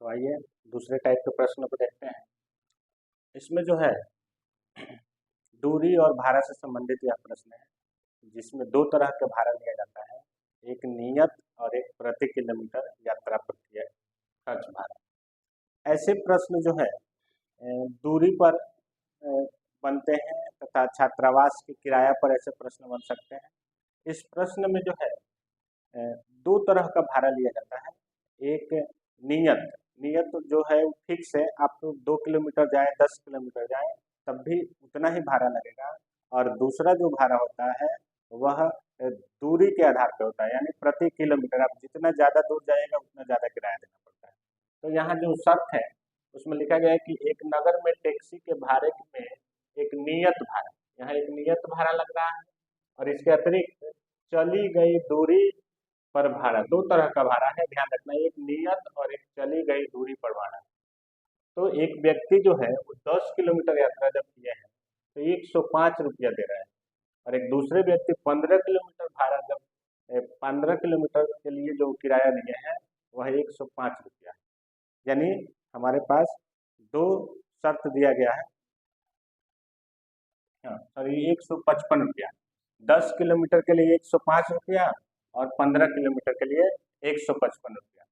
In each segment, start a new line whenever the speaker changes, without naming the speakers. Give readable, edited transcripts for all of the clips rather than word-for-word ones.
तो आइए दूसरे टाइप के प्रश्न को देखते हैं। इसमें जो है दूरी और भाड़ा से संबंधित यह प्रश्न है, जिसमें दो तरह का भाड़ा लिया जाता है, एक नियत और एक प्रति किलोमीटर यात्रा प्रक्रिया खर्च भाड़ा। ऐसे प्रश्न जो है दूरी पर बनते हैं तथा छात्रावास के किराया पर ऐसे प्रश्न बन सकते हैं। इस प्रश्न में जो है दो तरह का भाड़ा लिया जाता है। एक नियत नियत जो है वो फिक्स है, आप 2 किलोमीटर जाए 10 किलोमीटर जाए तब भी उतना ही भाड़ा लगेगा। और दूसरा जो भाड़ा होता है वह दूरी के आधार पर होता है, यानी प्रति किलोमीटर आप जितना ज़्यादा दूर जाएगा उतना ज़्यादा किराया देना पड़ता है। तो यहाँ जो शर्त है उसमें लिखा गया है कि एक नगर में टैक्सी के भाड़े में एक नियत भाड़ा, यहाँ एक नियत भाड़ा लग रहा है और इसके अतिरिक्त चली गई दूरी पर भाड़ा। दो तरह का भाड़ा है, ध्यान रखना, एक नियत और एक चली गई दूरी पर भाड़ा। तो एक व्यक्ति जो है वो 10 किलोमीटर यात्रा जब किए हैं तो 105 रुपया दे रहा है, और एक दूसरे व्यक्ति 15 किलोमीटर भाड़ा जब 15 किलोमीटर के लिए जो किराया लिए हैं वह 105 रुपया है। यानी हमारे पास दो शर्त दिया गया है। हाँ सॉरी, 155 रुपया, 10 किलोमीटर के लिए 105 रुपया और 15 किलोमीटर के लिए 155 रुपया।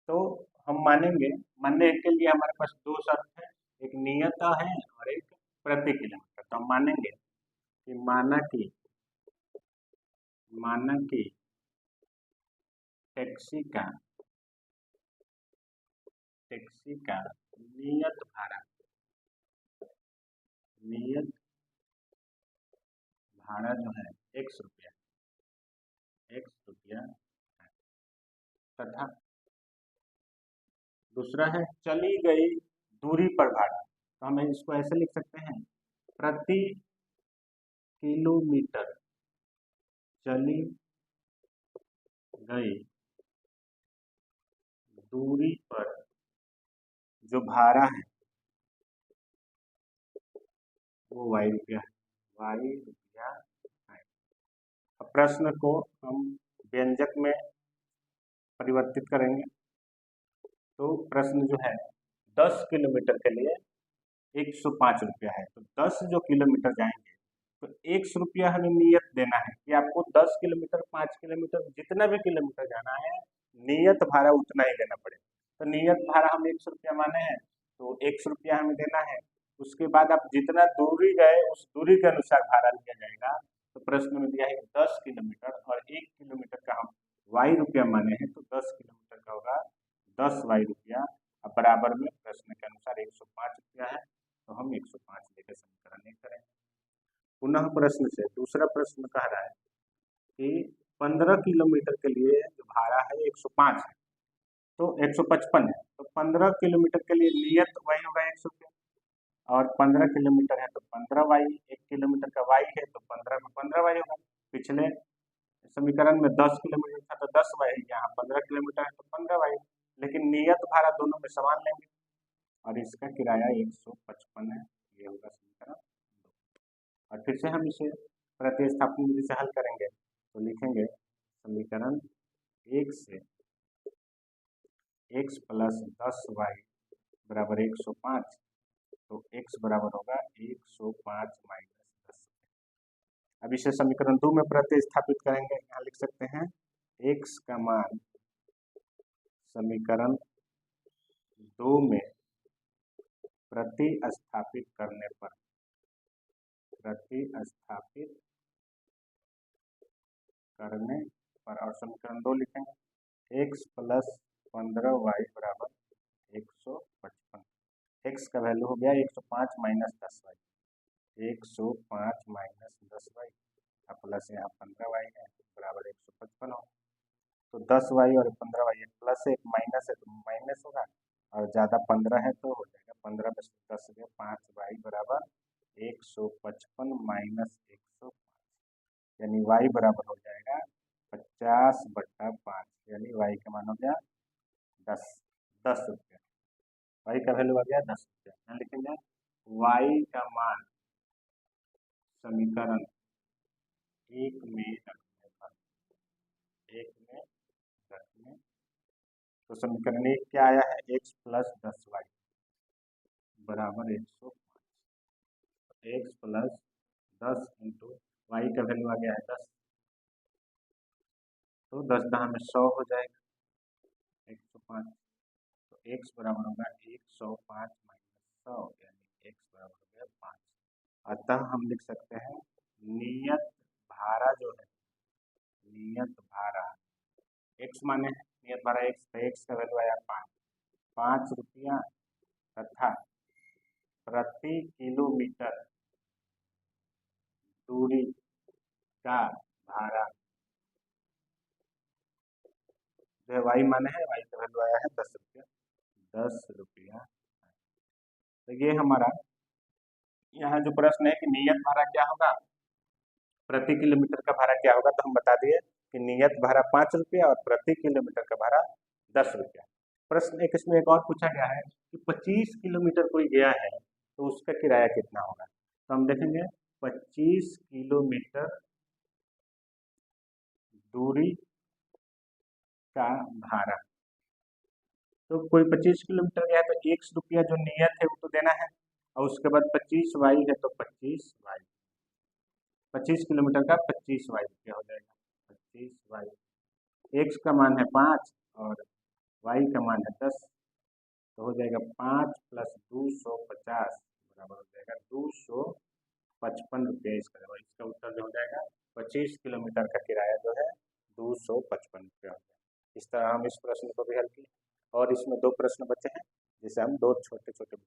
तो हम मानने के लिए हमारे पास दो शर्त है, एक नियत है और एक प्रति किलोमीटर। तो हम मानेंगे कि माना कि टैक्सी का नियत भाड़ा जो है X रुपया है तथा दूसरा है चली गई दूरी पर भाड़ा। तो हम इसको ऐसे लिख सकते हैं, प्रति किलोमीटर चली गई दूरी पर जो भाड़ा है वो वाई रुपया है। अब प्रश्न को हम व्यंजक में परिवर्तित करेंगे। तो प्रश्न जो है 10 किलोमीटर के लिए 105 रुपया है, तो 10 जो किलोमीटर जाएंगे तो 100 रुपया हमें नियत देना है कि आपको 10 किलोमीटर 5 किलोमीटर जितना भी किलोमीटर जाना है नियत भाड़ा उतना ही देना पड़ेगा। तो नियत भाड़ा हम 100 रुपया माने हैं तो 100 रुपया हमें देना है। उसके बाद आप जितना दूरी गए उस दूरी के अनुसार भाड़ा लिया जाएगा। तो प्रश्न में दिया है 10 किलोमीटर और 1 किलोमीटर का हम वाई रुपया माने हैं, तो 10 किलोमीटर का होगा 10 वाई रुपया। अब बराबर में प्रश्न के अनुसार 105 रुपया है, तो हम 105 लेकर समीकरण 1 करेंगे। पुनः प्रश्न से दूसरा प्रश्न कह रहा है कि 15 किलोमीटर के लिए जो भाड़ा है 105 है, तो 155 है, तो 15 किलोमीटर के लिए नियत वाई होगा 100 रुपया और 15 किलोमीटर है तो 15 वाई, 1 किलोमीटर का वाई है तो 15 में 15 वाई होगा। पिछले समीकरण में 10 किलोमीटर था तो 10 वाई, यहाँ 15 किलोमीटर है तो 15 वाई, लेकिन नियत भाड़ा दोनों में समान लेंगे और इसका किराया 155 है। ये होगा समीकरण 2। और फिर से हम इसे प्रतिस्थापन विधि से हल करेंगे तो लिखेंगे समीकरण 1 से x प्लस 10y बराबर 105, तो x बराबर होगा 105 माइनस 10। अब इसे समीकरण 2 में प्रतिस्थापित करेंगे, यहाँ लिख सकते हैं x का मान समीकरण 2 में प्रतिस्थापित करने पर और समीकरण 2 लिखेंगे x प्लस 15y बराबर 155। x का वैल्यू हो गया 105 minus 10y, 105 minus 10y plus यहाँ 15y है बराबर 155 हो। तो 10y और 15y प्लस है, एक माइनस है तो माइनस होगा, और ज़्यादा 15 है तो हो जाएगा 15 में 10 गया 5y बराबर 155 माइनस 105, यानी y बराबर हो जाएगा 50/5, यानी y का मान हो गया 10 रुपया। y का वैल्यू आ गया 10 रुपया। यहाँ लिखेंगे y का मान समीकरण 1 में रखने तो समीकरण 1 क्या आया है, x प्लस 10y बराबर 105। x प्लस 10 इंटू वाई का वैल्यू आ गया है 10, तो 10 10 में 100 हो जाएगा 105। तो x बराबर होगा 105 माइनस 100 यानी x बराबर हो गया 5। अतः हम लिख सकते हैं नियत भारा जो है, नियत भारा x माने नियत भारा x, तो x का वैल्यू आया 5 रुपया तथा प्रति किलोमीटर दूरी का भाड़ा जो है वाई माने है, वाई का वैल्यू आया है 10 रुपया, 10 रुपया। तो ये हमारा यहाँ जो प्रश्न है कि नियत भाड़ा क्या होगा, प्रति किलोमीटर का भाड़ा क्या होगा, तो हम बता दिए कि नियत भाड़ा 5 रुपया और प्रति किलोमीटर का भाड़ा 10 रुपया। प्रश्न एक इसमें एक और पूछा गया है कि 25 किलोमीटर कोई गया है तो उसका किराया कितना होगा। तो हम देखेंगे 25 किलोमीटर दूरी का भाड़ा, तो कोई 25 किलोमीटर गया है तो 1 रुपया जो नियत है वो तो देना है, और उसके बाद 25 वाई है तो 25 वाई, 25 किलोमीटर का 25 वाई रुपया हो जाएगा। 25 वाई, एक्स का मान है 5 और वाई का मान है 10, तो हो जाएगा 5 प्लस 250 बराबर हो जाएगा 255 रुपया इसका जवाब। इसका उत्तर जो हो जाएगा 25 किलोमीटर का किराया जो है 255 रुपया हो जाएगा। इस तरह हम इस प्रश्न को भी हल किए, और इसमें 2 प्रश्न बचे हैं जिसे हम 2 छोटे छोटे